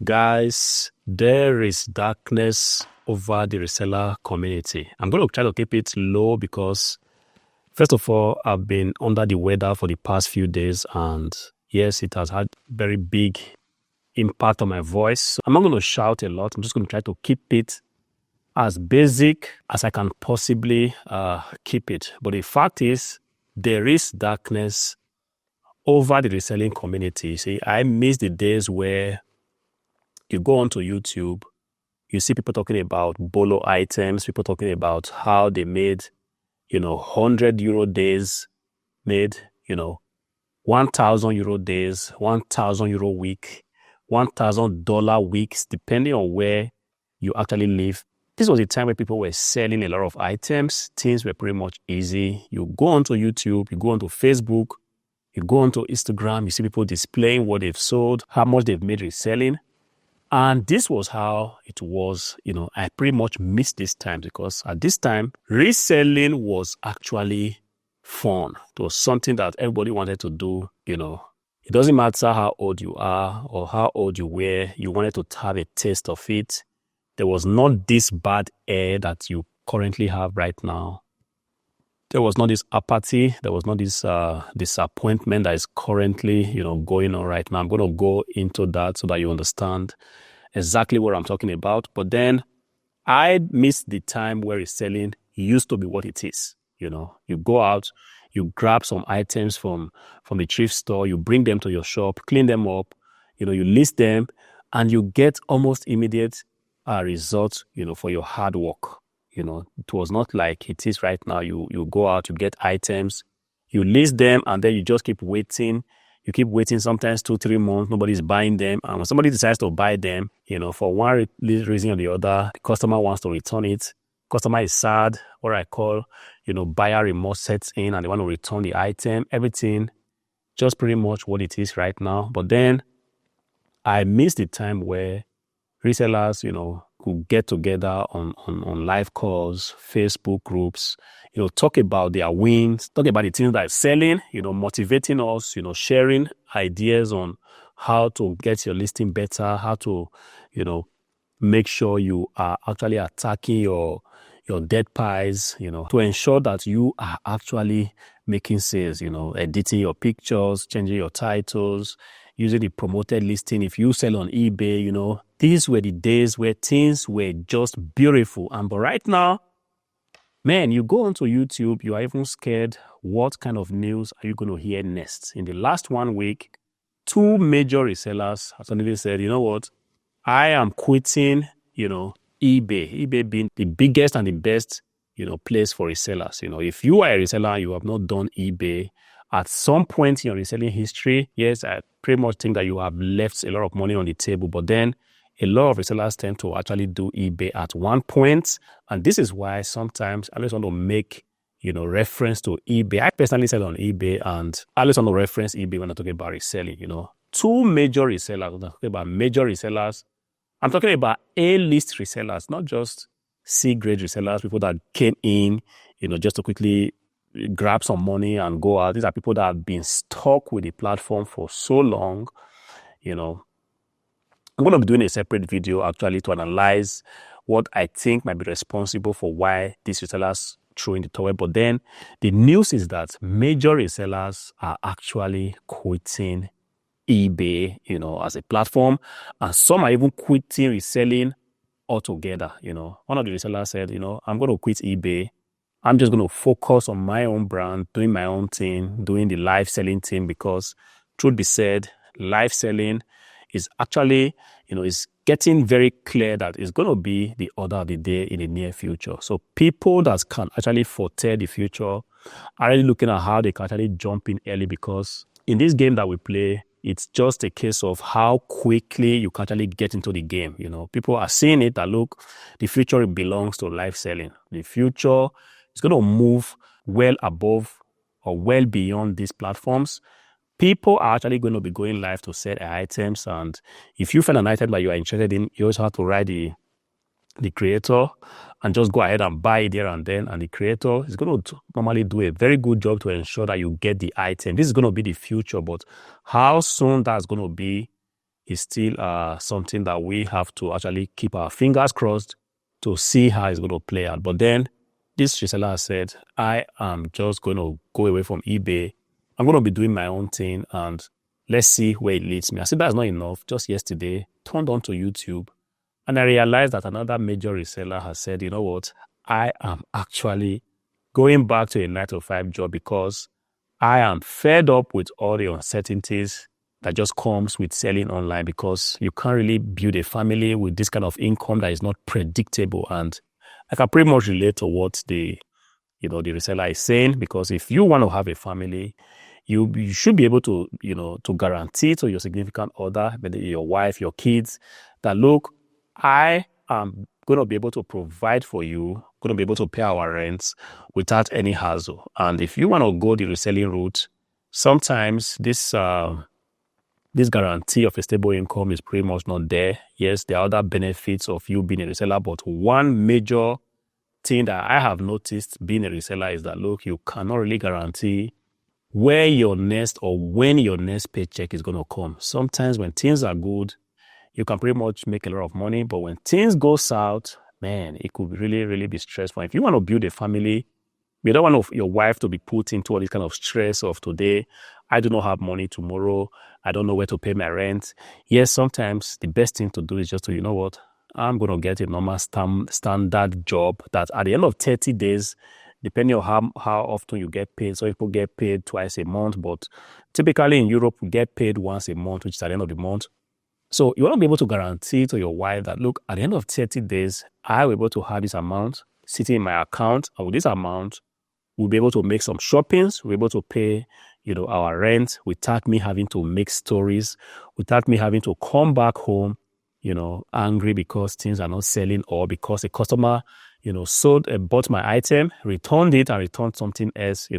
Guys, there is darkness over the reseller community. I'm going to try to keep it low because, first of all, I've been under the weather for the past few days, and yes, it has had very big impact on my voice. So I'm not going to shout a lot. I'm just going to try to keep it as basic as I can possibly keep it. But the fact is, there is darkness over the reselling community. See, I miss the days where you go onto YouTube, you see people talking about bolo items, people talking about how they made, 100 euro days, made, 1,000 euro days, 1,000 euro week, $1,000 weeks, depending on where you actually live. This was a time where people were selling a lot of items. Things were pretty much easy. You go onto YouTube, you go onto Facebook, you go onto Instagram, you see people displaying what they've sold, how much they've made reselling. And this was how it was, I pretty much missed this time because at this time, reselling was actually fun. It was something that everybody wanted to do, It doesn't matter how old you are or how old you were, you wanted to have a taste of it. There was not this bad air that you currently have right now. There was not this apathy. There was not this disappointment that is currently, going on right now. I'm going to go into that so that you understand exactly what I'm talking about. But then I missed the time where reselling used to be what it is. You go out, you grab some items from the thrift store, you bring them to your shop, clean them up, you list them, and you get almost immediate results, for your hard work. It was not like it is right now. You go out, you get items, you list them, and then you just keep waiting. You keep waiting sometimes 2-3 months, nobody's buying them. And when somebody decides to buy them, for one reason or the other, the customer wants to return it. Customer is sad, what I call, buyer remorse sets in and they want to return the item. Everything just pretty much what it is right now. But then I miss the time where resellers, could get together on live calls, Facebook groups, talk about their wins, talk about the things that are selling, motivating us, sharing ideas on how to get your listing better, how to, make sure you are actually attacking your dead pies, to ensure that you are actually making sales, editing your pictures, changing your titles, using the promoted listing. If you sell on eBay, these were the days where things were just beautiful. But right now, man, you go onto YouTube, you are even scared. What kind of news are you going to hear next? In the last 1 week, 2 major resellers suddenly said, you know what? I am quitting, eBay. eBay being the biggest and the best, place for resellers. If you are a reseller and you have not done eBay, at some point in your reselling history, yes, I pretty much think that you have left a lot of money on the table, but then a lot of resellers tend to actually do eBay at one point. And this is why sometimes I always want to make, reference to eBay. I personally sell on eBay and I always want to reference eBay when I talk about reselling, 2 major resellers. When I talk about major resellers, I'm talking about A-list resellers, not just C-grade resellers, people that came in, just to quickly grab some money and go out. These are people that have been stuck with the platform for so long. I'm going to be doing a separate video actually to analyze what I think might be responsible for why these resellers threw in the towel. But then the news is that major resellers are actually quitting eBay, as a platform, and some are even quitting reselling altogether. One of the resellers said, I'm going to quit eBay. I'm just going to focus on my own brand, doing my own thing, doing the live selling thing, because truth be said, live selling is actually, is getting very clear that it's going to be the order of the day in the near future. So people that can actually foretell the future are really looking at how they can actually jump in early, because in this game that we play, it's just a case of how quickly you can actually get into the game. People are seeing it that, look, the future belongs to live selling. The future is going to move well above or well beyond these platforms. People are actually going to be going live to sell items. And if you find an item that you are interested in, you also have to write the creator and just go ahead and buy it there and then. And the creator is going to normally do a very good job to ensure that you get the item. This is going to be the future, but how soon that's going to be is still something that we have to actually keep our fingers crossed to see how it's going to play out. But then this reseller has said, I am just going to go away from eBay. I'm going to be doing my own thing and let's see where it leads me. I said, that's not enough. Just yesterday, turned on to YouTube and I realized that another major reseller has said, you know what, I am actually going back to a 9-to-5 job because I am fed up with all the uncertainties that just comes with selling online, because you can't really build a family with this kind of income that is not predictable. And I can pretty much relate to what the reseller is saying, because if you want to have a family, you should be able to, to guarantee to your significant other, whether your wife, your kids, that look, I am going to be able to provide for you, going to be able to pay our rents without any hassle. And if you want to go the reselling route, sometimes this guarantee of a stable income is pretty much not there. Yes, there are other benefits of you being a reseller, but one major thing that I have noticed being a reseller is that, look, you cannot really guarantee where your next or when your next paycheck is going to come. Sometimes when things are good, you can pretty much make a lot of money, but when things go south, man, it could really, really be stressful. If you want to build a family, you don't want your wife to be put into all this kind of stress of today, I do not have money tomorrow, I don't know where to pay my rent. Yes, sometimes the best thing to do is just to, you know what, I'm going to get a normal standard job that at the end of 30 days, depending on how often you get paid. So people get paid twice a month, but typically in Europe, we get paid once a month, which is at the end of the month. So you want to be able to guarantee to your wife that, look, at the end of 30 days, I will be able to have this amount sitting in my account, and with this amount, we'll be able to make some shoppings, we'll be able to pay, our rent without me having to make stories, without me having to come back home, angry because things are not selling, or because a customer, bought my item, returned it, and returned something else,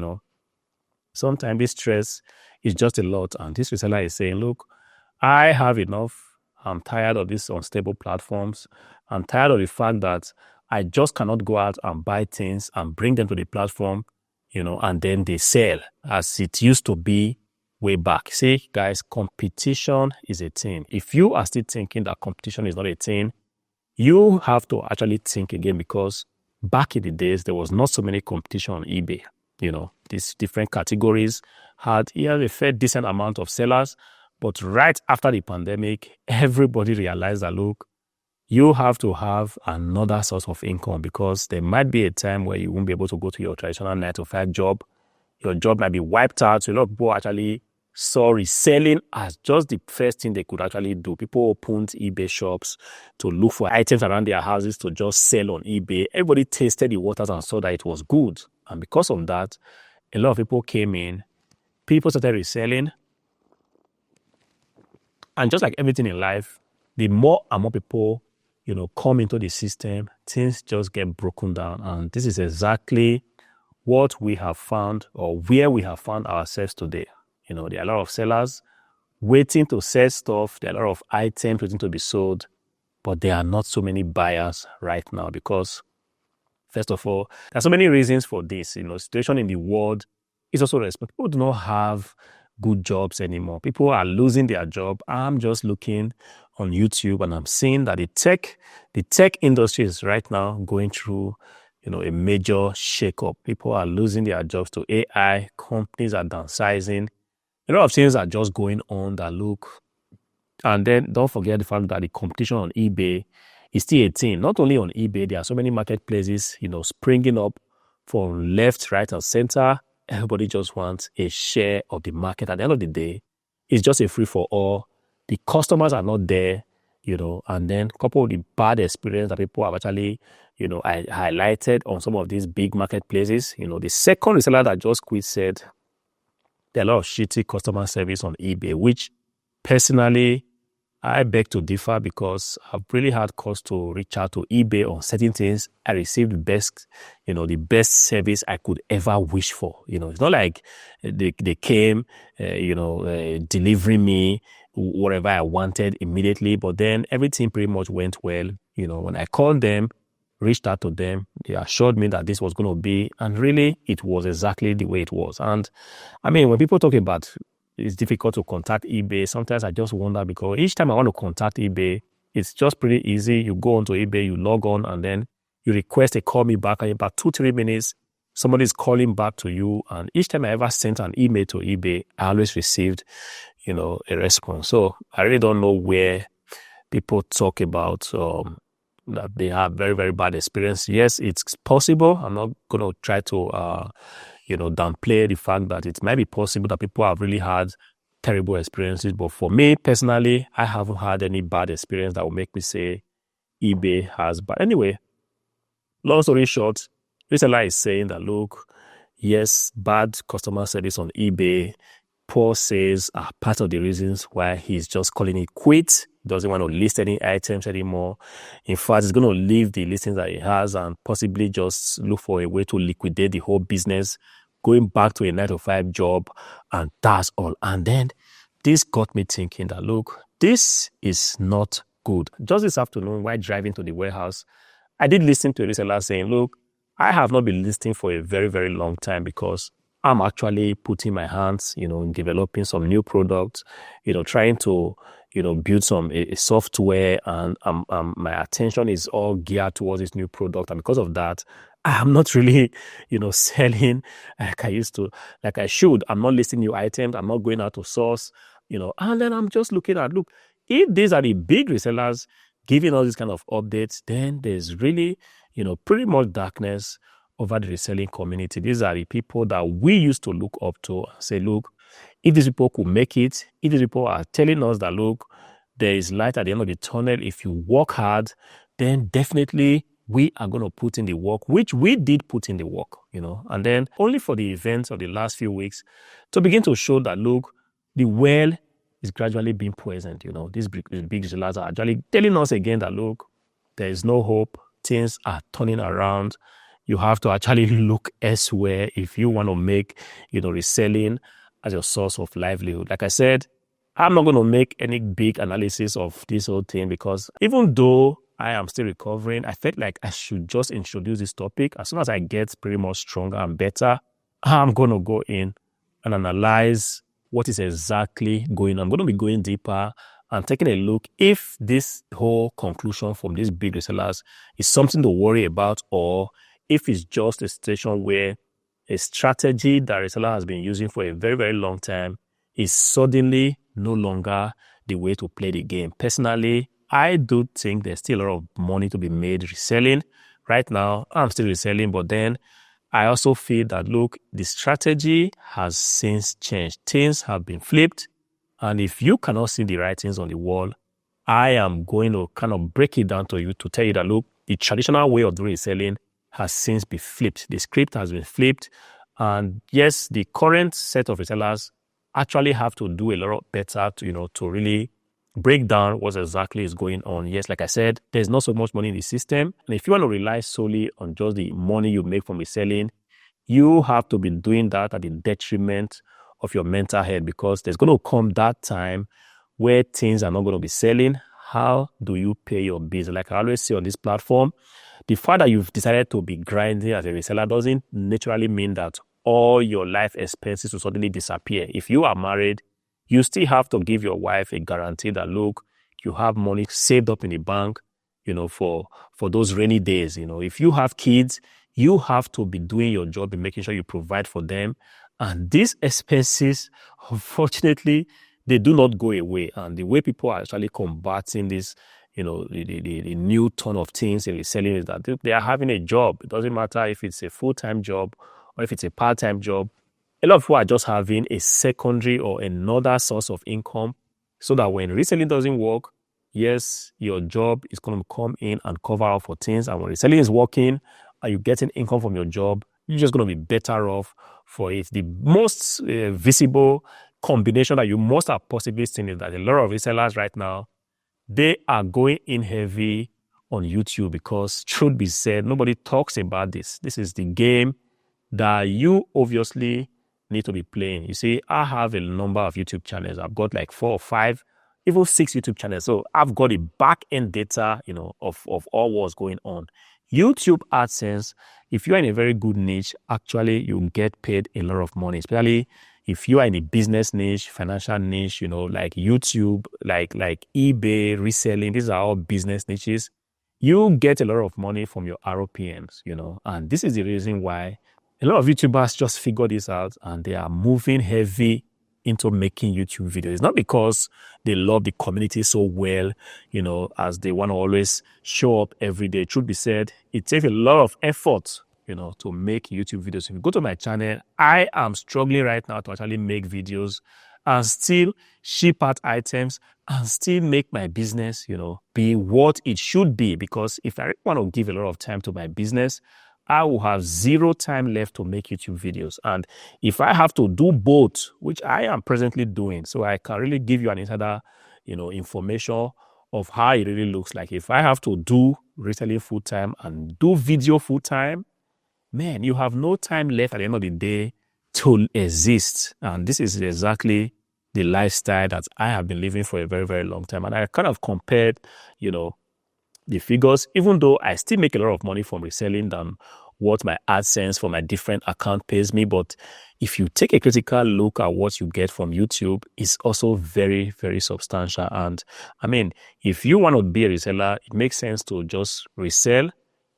Sometimes this stress is just a lot. And this reseller is saying, look, I have enough. I'm tired of these unstable platforms. I'm tired of the fact that I just cannot go out and buy things and bring them to the platform, and then they sell as it used to be way back. See, guys, competition is a thing. If you are still thinking that competition is not a thing, you have to actually think again, because back in the days, there was not so many competition on eBay. These different categories had a fair decent amount of sellers. But right after the pandemic, everybody realized that, look, you have to have another source of income, because there might be a time where you won't be able to go to your traditional 9-to-5 job. Your job might be wiped out. So a lot of people actually saw reselling as just the first thing they could actually do. People opened eBay shops to look for items around their houses to just sell on eBay. Everybody tasted the waters and saw that it was good. And because of that, a lot of people came in. People started reselling. And just like everything in life, the more and more people, come into the system, things just get broken down. And this is exactly what we have found, or where we have found ourselves today. There are a lot of sellers waiting to sell stuff. There are a lot of items waiting to be sold, but there are not so many buyers right now, because first of all, there are so many reasons for this. Situation in the world is also respect. People do not have good jobs anymore. People are losing their job. I'm just looking on YouTube and I'm seeing that the tech industry is right now going through, a major shakeup. People are losing their jobs to AI. Companies are downsizing. A lot of things are just going on that look. And then don't forget the fact that the competition on eBay is still a thing. Not only on eBay, there are so many marketplaces, springing up from left, right, and center. Everybody just wants a share of the market. At the end of the day, it's just a free-for-all. The customers are not there, and then coupled with the bad experience that people have actually, highlighted on some of these big marketplaces. The second reseller that just quit said there are a lot of shitty customer service on eBay, which personally, I beg to differ, because I've really had cause to reach out to eBay on certain things. I received the best service I could ever wish for. It's not like they came, delivering me whatever I wanted immediately, but then everything pretty much went well. When I called them, reached out to them, they assured me that this was going to be, and really it was exactly the way it was. And I mean, when people talk about it's difficult to contact eBay. Sometimes I just wonder because each time I want to contact eBay, it's just pretty easy. You go onto eBay, you log on, and then you request a call me back. And in about 2-3 minutes, somebody's calling back to you. And each time I ever sent an email to eBay, I always received, a response. So I really don't know where people talk about that they have very, very bad experience. Yes, it's possible. I'm not going to try to, downplay the fact that it might be possible that people have really had terrible experiences. But for me personally, I haven't had any bad experience that will make me say eBay has. But anyway, long story short, reseller is saying that, look, yes, bad customer service on eBay, poor sales are part of the reasons why he's just calling it quits. Doesn't want to list any items anymore. In fact, he's going to leave the listings that he has and possibly just look for a way to liquidate the whole business, going back to a 9-to-5 job, and that's all. And then this got me thinking that, look, this is not good. Just this afternoon, while driving to the warehouse, I did listen to a reseller saying, look, I have not been listing for a very, very long time because I'm actually putting my hands, in developing some new products, trying to, build some a software, and my attention is all geared towards this new product. And because of that, I'm not really, selling like I used to, like I should. I'm not listing new items. I'm not going out to source, and then I'm just looking at, look, if these are the big resellers giving us this kind of updates, then there's really, pretty much darkness over the reselling community. These are the people that we used to look up to and say, look, if these people could make it, if these people are telling us that, look, there is light at the end of the tunnel, if you work hard, then definitely we are going to put in the work, which we did put in the work, and then only for the events of the last few weeks to begin to show that, look, the well is gradually being poisoned. These big resellers are actually telling us again that, look, there is no hope. Things are turning around. You have to actually look elsewhere if you want to make, reselling as your source of livelihood. Like I said, I'm not going to make any big analysis of this whole thing because even though I am still recovering, I felt like I should just introduce this topic. As soon as I get pretty much stronger and better, I'm going to go in and analyze what is exactly going on. I'm going to be going deeper and taking a look if this whole conclusion from these big resellers is something to worry about, or if it's just a situation where a strategy that reseller has been using for a very, very long time is suddenly no longer the way to play the game. Personally, I do think there's still a lot of money to be made reselling. Right now, I'm still reselling, but then I also feel that, look, the strategy has since changed. Things have been flipped. And if you cannot see the writings on the wall, I am going to kind of break it down to you to tell you that, look, the traditional way of doing reselling has since been flipped. The script has been flipped. And yes, the current set of resellers actually have to do a lot better to really break down what exactly is going on. Yes, like I said, there's not so much money in the system. And if you want to rely solely on just the money you make from reselling, you have to be doing that at the detriment of your mental health, because there's going to come that time where things are not going to be selling. How do you pay your bills? Like I always say on this platform, the fact that you've decided to be grinding as a reseller doesn't naturally mean that all your life expenses will suddenly disappear. If you are married, you still have to give your wife a guarantee that, look, you have money saved up in the bank, for those rainy days. If you have kids, you have to be doing your job and making sure you provide for them. And these expenses, unfortunately, they do not go away. And the way people are actually combating this, the new ton of things in reselling is that they are having a job. It doesn't matter if it's a full-time job or if it's a part-time job. A lot of people are just having a secondary or another source of income so that when reselling doesn't work, yes, your job is going to come in and cover up for things. And when reselling is working and you're getting income from your job, you're just going to be better off for it. The most visible combination that you must have possibly seen is that a lot of resellers right now, they are going in heavy on YouTube because, truth be said, nobody talks about this. This is the game that you obviously need to be playing. You see, I have a number of YouTube channels. I've got like 4 or 5, even 6 YouTube channels. So I've got a back-end data, of all what's going on. YouTube AdSense, if you're in a very good niche, actually you get paid a lot of money, especially if you are in a business niche, financial niche, like YouTube, like eBay, reselling, these are all business niches. You get a lot of money from your ROPMs, and this is the reason why a lot of YouTubers just figure this out and they are moving heavy into making YouTube videos. It's not because they love the community so well, as they want to always show up every day. Truth be said, it takes a lot of effort, to make YouTube videos. If you go to my channel, I am struggling right now to actually make videos and still ship out items and still make my business, be what it should be. Because if I want to give a lot of time to my business, I will have zero time left to make YouTube videos. And if I have to do both, which I am presently doing, so I can really give you an insider, information of how it really looks like. If I have to do reselling full time and do video full time, man, you have no time left at the end of the day to exist. And this is exactly the lifestyle that I have been living for a very, very long time. And I kind of compared, the figures, even though I still make a lot of money from reselling than what my AdSense for my different account pays me. But if you take a critical look at what you get from YouTube, it's also very, very substantial. And I mean, if you want to be a reseller, it makes sense to just resell,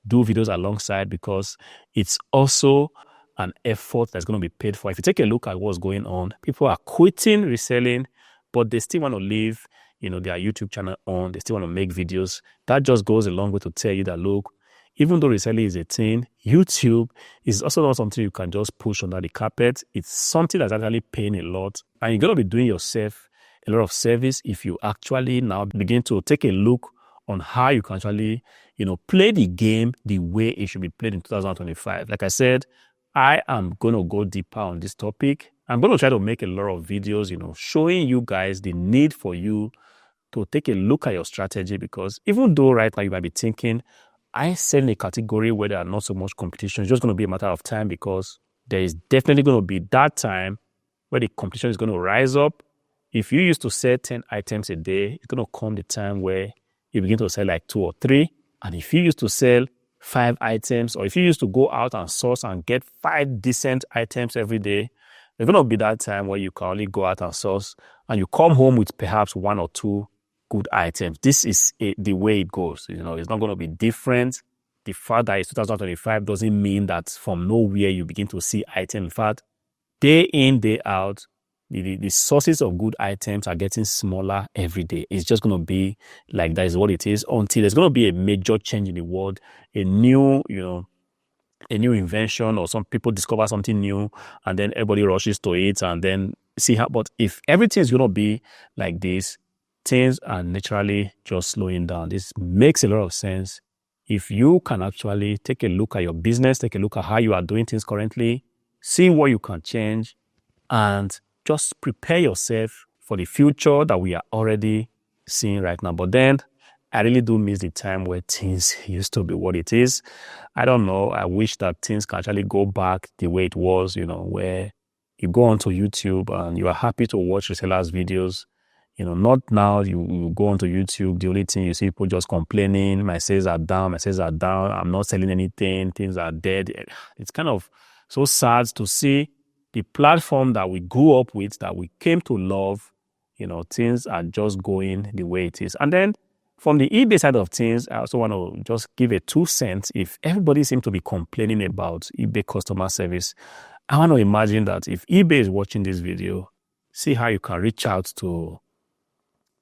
do videos alongside, because it's also an effort that's going to be paid for. If you take a look at what's going on, people are quitting reselling, but they still want to leave their YouTube channel on. They still want to make videos. That just goes a long way to tell you that, look, even though reselling is a thing, YouTube is also not something you can just push under the carpet. It's something that's actually paying a lot. And you're going to be doing yourself a lot of service if you actually now begin to take a look on how you can actually, play the game the way it should be played in 2025. Like I said, I am going to go deeper on this topic. I'm going to try to make a lot of videos, showing you guys the need for you to take a look at your strategy, because even though right now you might be thinking, I sell in a category where there are not so much competition, it's just going to be a matter of time, because there is definitely going to be that time where the competition is going to rise up. If you used to sell 10 items a day, it's going to come the time where you begin to sell like 2 or 3. And if you used to sell 5 items, or if you used to go out and source and get 5 decent items every day, there's going to be that time where you can only go out and source and you come home with perhaps 1 or 2 good items. This is the way it goes. It's not going to be different. The fact that it's 2025 doesn't mean that from nowhere you begin to see items. In fact, day in, day out, the sources of good items are getting smaller every day. It's just going to be like that is what it is until there's going to be a major change in the world, a new invention, or some people discover something new and then everybody rushes to it and then see how. But if everything is going to be like this, things are naturally just slowing down. This makes a lot of sense. If you can actually take a look at your business, take a look at how you are doing things currently, see what you can change, and just prepare yourself for the future that we are already seeing right now. But then I really do miss the time where things used to be what it is. I don't know. I wish that things can actually go back the way it was, where you go onto YouTube and you are happy to watch resellers' videos. Not now you go onto YouTube, the only thing you see people just complaining, my sales are down, I'm not selling anything, things are dead. It's kind of so sad to see the platform that we grew up with, that we came to love, things are just going the way it is. And then from the eBay side of things, I also want to just give a 2 cents. If everybody seems to be complaining about eBay customer service, I want to imagine that if eBay is watching this video, see how you can reach out to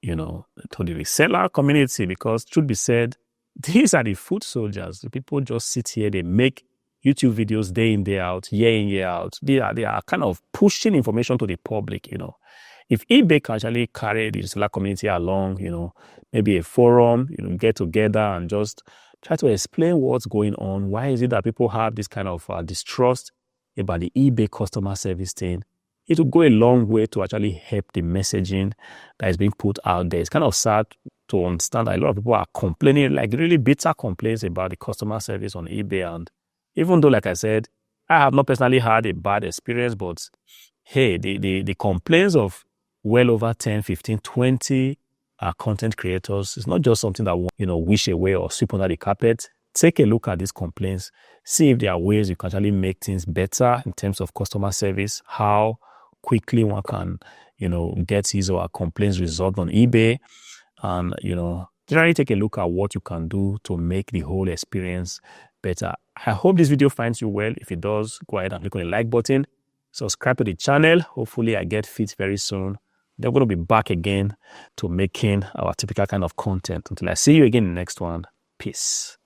the reseller community, because truth be said, these are the foot soldiers. The people just sit here, they make YouTube videos day in, day out, year in, year out. They are kind of pushing information to the public, If eBay can actually carry the reseller community along, maybe a forum, get together and just try to explain what's going on. Why is it that people have this kind of distrust about the eBay customer service thing? It will go a long way to actually help the messaging that is being put out there. It's kind of sad to understand that a lot of people are complaining, like really bitter complaints about the customer service on eBay. And even though, like I said, I have not personally had a bad experience, but hey, the complaints of well over 10, 15, 20 content creators, it's not just something that wish away or sweep under the carpet. Take a look at these complaints, see if there are ways you can actually make things better in terms of customer service, how quickly one can, get his or her complaints resolved on eBay. And, generally take a look at what you can do to make the whole experience better. I hope this video finds you well. If it does, go ahead and click on the like button. Subscribe to the channel. Hopefully I get fit very soon. Then we're going to be back again to making our typical kind of content. Until I see you again in the next one. Peace.